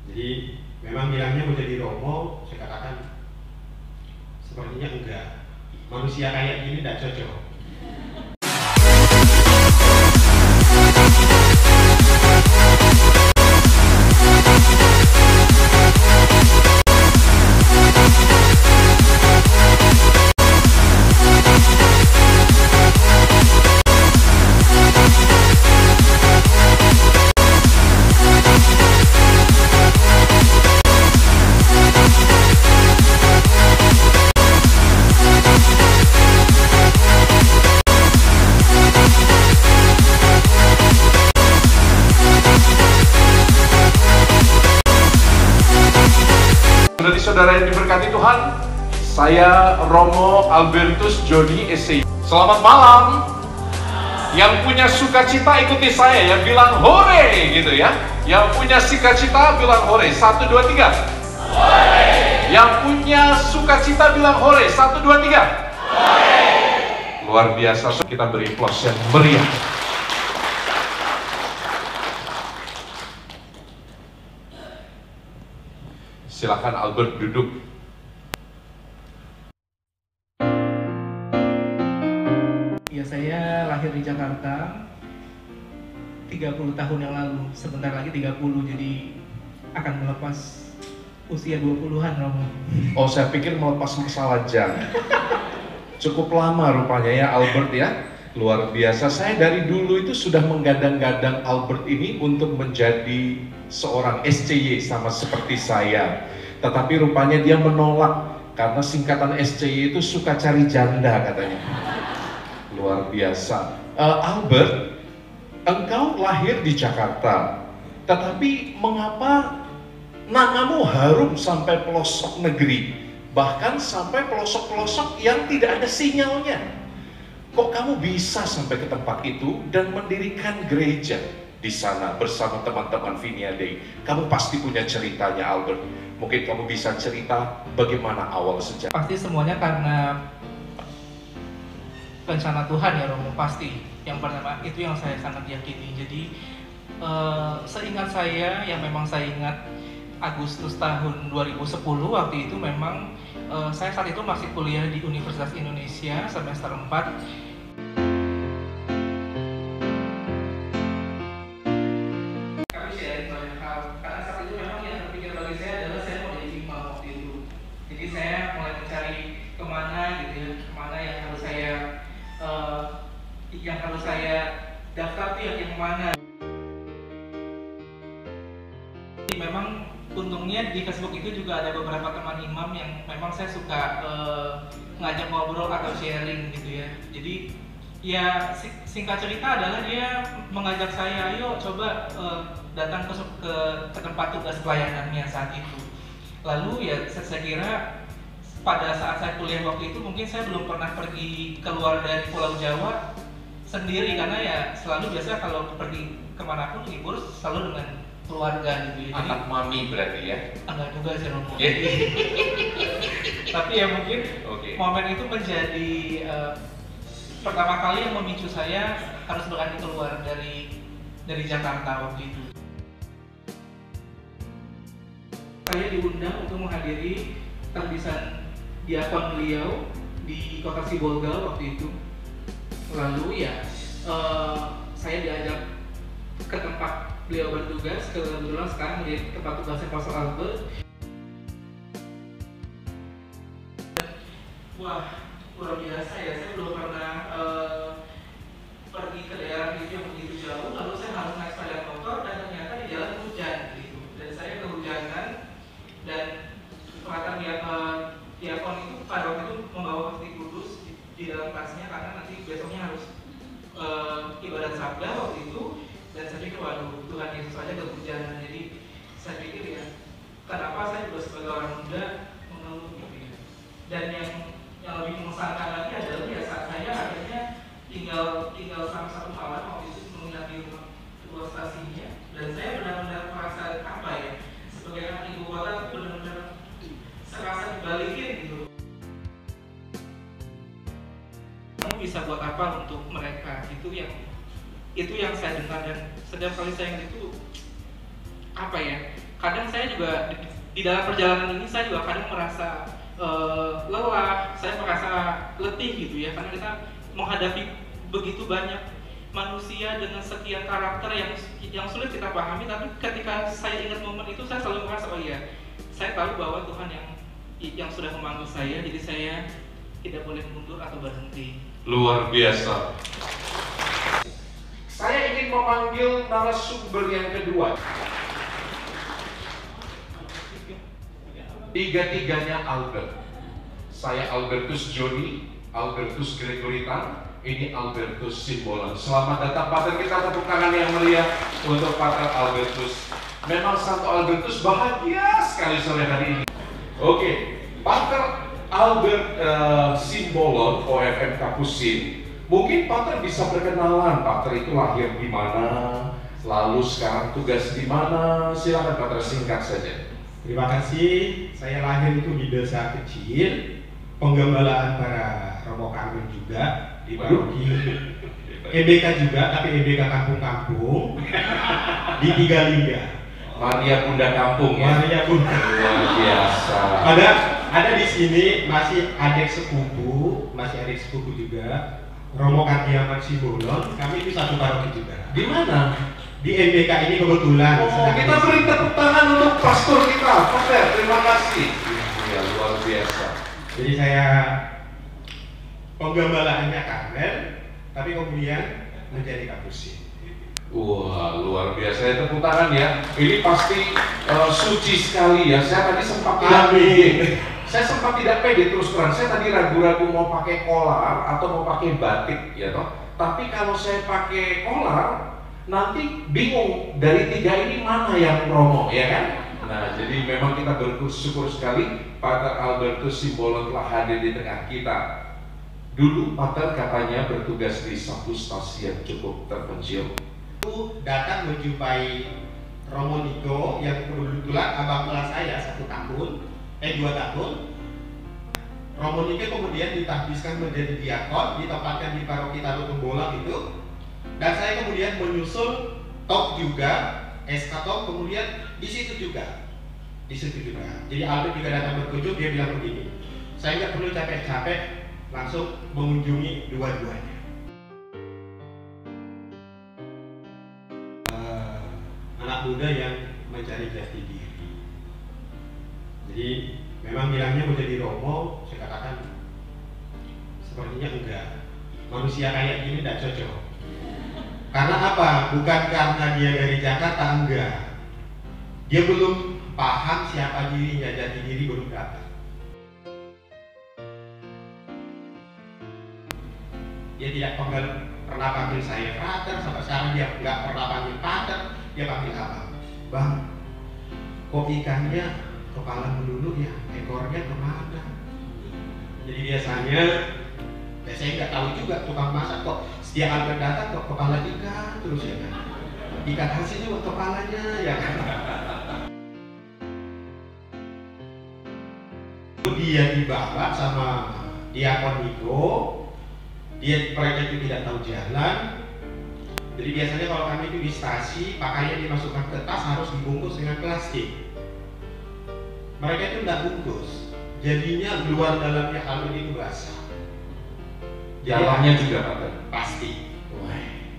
Jadi memang bilangnya mau jadi Romo, saya katakan sepertinya enggak. Manusia kayak gini tidak cocok. Saudara yang diberkati Tuhan, saya Romo Albertus Jody SC. Selamat malam. Yang punya sukacita ikuti saya ya, bilang hore gitu ya. Yang punya sukacita bilang hore. 1, 2, 3. Hore. Yang punya sukacita bilang hore. 1, 2, 3. Hore. Luar biasa, kita beri aplaus yang meriah. Silakan Albert duduk. Ya, saya lahir di Jakarta 30 tahun yang lalu. Sebentar lagi 30, jadi akan melepas usia 20-an, Romo. Oh, saya pikir melepas masalah jam. Cukup lama rupanya ya Albert ya. Luar biasa. Saya dari dulu itu sudah menggadang-gadang Albert ini untuk menjadi seorang SCY sama seperti saya. Tetapi rupanya dia menolak karena singkatan SCY itu suka cari janda katanya. Luar biasa. Albert, engkau lahir di Jakarta, tetapi mengapa namamu harum sampai pelosok negeri, bahkan sampai pelosok-pelosok yang tidak ada sinyalnya? Kok kamu bisa sampai ke tempat itu dan mendirikan gereja di sana bersama teman-teman Vinia Dei? Kamu pasti punya ceritanya, Albert. Mungkin kamu bisa cerita bagaimana awal sejarah. Pasti semuanya karena rencana Tuhan ya, Romo, pasti. Yang pertama itu yang saya sangat yakini. Jadi seingat saya, yang memang saya ingat Agustus tahun 2010 waktu itu memang saya saat itu masih kuliah di Universitas Indonesia semester 4. Kami sharing banyak hal, karena saat itu memang yang terpikir bagi saya adalah saya mau jadi imam waktu itu. Jadi saya mulai mencari kemana gitu ya, kemana yang harus saya daftar tuh yang mana. Memang untungnya di Facebook itu juga ada beberapa teman imam yang memang saya suka ngajak ngobrol atau sharing gitu ya. Jadi ya singkat cerita adalah dia mengajak saya, ayo coba datang ke tempat tugas pelayanannya saat itu. Lalu ya saya kira pada saat saya kuliah waktu itu mungkin saya belum pernah pergi keluar dari Pulau Jawa sendiri, karena ya selalu biasa kalau pergi kemanapun libur selalu dengan keluarga gitu ya. Anak mami berarti ya? Enggak juga sih, Romo. Tapi ya mungkin momen itu menjadi pertama kali yang memicu saya harus berani keluar dari Jakarta waktu itu. Saya diundang untuk menghadiri tahbisan diakon beliau di Kota Sibolga waktu itu. Lalu ya saya diajak ke tempat beliau bertugas, kebetulan sekarang di tempat tugasnya Pastor Albert. Wah, luar biasa ya, saya belum pernah pergi ke daerah itu yang begitu jauh, lalu saya harus naik sepeda motor dan ternyata di jalan hujan gitu. Dan saya kehujanan, dan kelihatan diakon itu pada waktu itu membawa peti kudus di dalam tasnya karena nanti besoknya harus ibadat sabda waktu itu. Dan saya pikir, waduh, Tuhan Yesus saja kehujanan. Jadi saya pikir ya, kenapa saya juga sebagai orang muda mengeluh gitu ya. Dan yang lebih mengesankan lagi adalah ya saat saya akhirnya tinggal sama satu malam waktu itu menginap di rumah kedua stasiunnya. Dan saya benar-benar merasa apa ya, sebagai anak ibu kota itu benar-benar serasa dibalikin gitu. Kamu bisa buat apa untuk mereka? Itu yang saya dengar, dan setiap kali saya ingat itu apa ya, kadang saya juga di dalam perjalanan ini saya juga kadang merasa lelah, saya merasa letih gitu ya, karena kita menghadapi begitu banyak manusia dengan sekian karakter yang sulit kita pahami. Tapi ketika saya ingat momen itu, saya selalu merasa, oh iya, saya tahu bahwa Tuhan yang sudah memanggil saya, jadi saya tidak boleh mundur atau berhenti. Luar biasa. Saya ingin memanggil narasumber yang kedua. Tiga-tiganya Albert. Saya Albertus Joni, Albertus Gregoritan, ini Albertus Simbolon. Selamat datang Pater, kita tepuk tangan yang meriah untuk Pater Albertus. Memang Santo Albertus bahagia sekali sore hari ini. Oke, Pater Albert Simbolon, OFM Kapusin. Mungkin Pater bisa perkenalan, Pater itu lahir di mana, lalu sekarang tugas di mana. Silakan Pater, singkat saja. Terima kasih. Saya lahir itu di desa kecil, penggembalaan para Romo Karmen juga di paroki EBK juga, tapi EBK kampung-kampung di Tigalingga. Maria Bunda Kampung ya. Maria Bunda. Luar biasa. Ada di sini masih adik sepupu juga. Romo Kardiaman Simbolon. Kami itu satu paroki juga. Di mana? Di MBK ini kebetulan. Kita beri tepuk tangan untuk pastor kita, Pater. Terima kasih. Ya, luar biasa. Jadi saya penggembalaannya Karmel, tapi kemudian menjadi Kapusin. Wah, luar biasa. Ya, tepuk tangan ya. Ini pasti suci sekali ya. Saya tadi sempat tidak pede. Saya sempat tidak pede terus terang. Saya tadi ragu-ragu mau pakai kolar atau mau pakai batik ya toh. Tapi kalau saya pakai kolar, nanti bingung dari tiga ini mana yang Romo ya kan? Nah, jadi memang kita bersyukur sekali Pater Albertus Simbolon telah hadir di tengah kita. Dulu Pater katanya bertugas di satu stasiun cukup terpencil. Datang menjumpai Romo Niko yang kebetulan abang kelas saya 2 tahun. Romo Niko kemudian ditahbiskan menjadi diakon, ditempatkan di paroki Talu Tembolang itu. Dan saya kemudian menyusul top juga, SK top, kemudian di situ juga. Jadi Albert juga datang berkunjung, dia bilang begini, saya nggak perlu capek-capek, langsung mengunjungi dua-duanya. Anak muda yang mencari jati diri. Jadi memang bilangnya mau jadi Romo, saya katakan sepertinya enggak. Manusia kayak gini tidak cocok. Karena apa? Bukan karena dia dari Jakarta, enggak. Dia belum paham siapa dirinya, jati diri belum dapat. Dia tidak pernah panggil saya Pater, sampai sekarang dia nggak pernah panggil Pater, dia panggil abang. Bang, kok ikannya kepala melulu ya, ekornya kemana? Jadi biasanya, saya nggak tahu juga tukang masak kok setiap Albert datang kok kepala ikan terus ya kan? Ikan hasilnya kok kepalanya ya kan? Dia dibawa sama Diakon Niko, mereka itu tidak tahu jalan. Jadi biasanya kalau kami itu di stasi, pakaian dimasukkan ke tas harus dibungkus dengan plastik. Mereka itu tidak bungkus, jadinya luar dalamnya Albert itu basah. Dalamnya juga Pater? Pasti.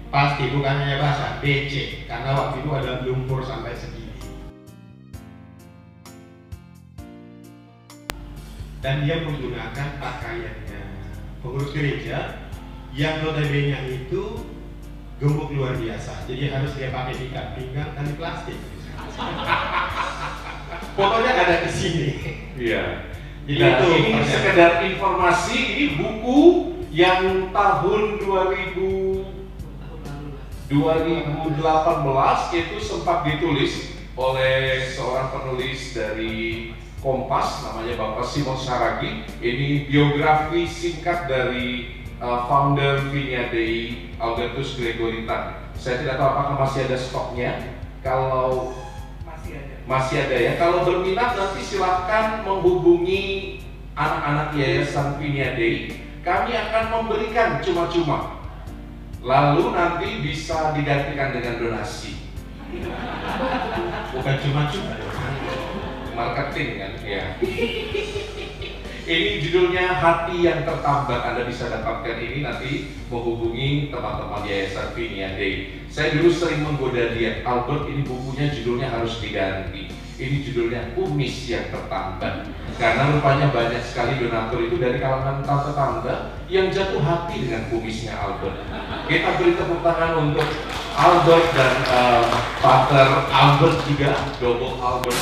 Pasti, bukan hanya basah, becek. Karena waktu itu ada lumpur sampai segini. Dan dia menggunakan pakaiannya pengurus gereja yang notabene itu gemuk luar biasa. Jadi harus dia pakai ikat pinggang tali plastik. Fotonya ada di sini. Iya. Jadi nah, itu ini sekedar informasi, ini buku yang tahun 2018 itu sempat ditulis oleh seorang penulis dari Kompas, namanya Bapak Simon Saragi. Ini biografi singkat dari founder Vinia Dei Albertus Gregoritan. Saya tidak tahu apakah masih ada stoknya. Kalau masih ada ya. Kalau berminat nanti silahkan menghubungi anak-anak Yayasan Vinia Dei. Kami akan memberikan cuma-cuma. Lalu nanti bisa digantikan dengan donasi. bukan cuma-cuma. marketing kan ya. Ini judulnya Hati yang Tertambat. Anda bisa dapatkan ini nanti menghubungi teman-teman Yayasan Vinia Day. Saya dulu sering menggoda dia, Albert ini bukunya judulnya harus diganti. Ini judulnya Kumis yang Tertambat. Karena rupanya banyak sekali donatur itu dari kalangan tante-tante yang jatuh hati dengan kumisnya Albert. Kita beri tepuk tangan untuk Albert dan Pater Albert juga, Double Albert.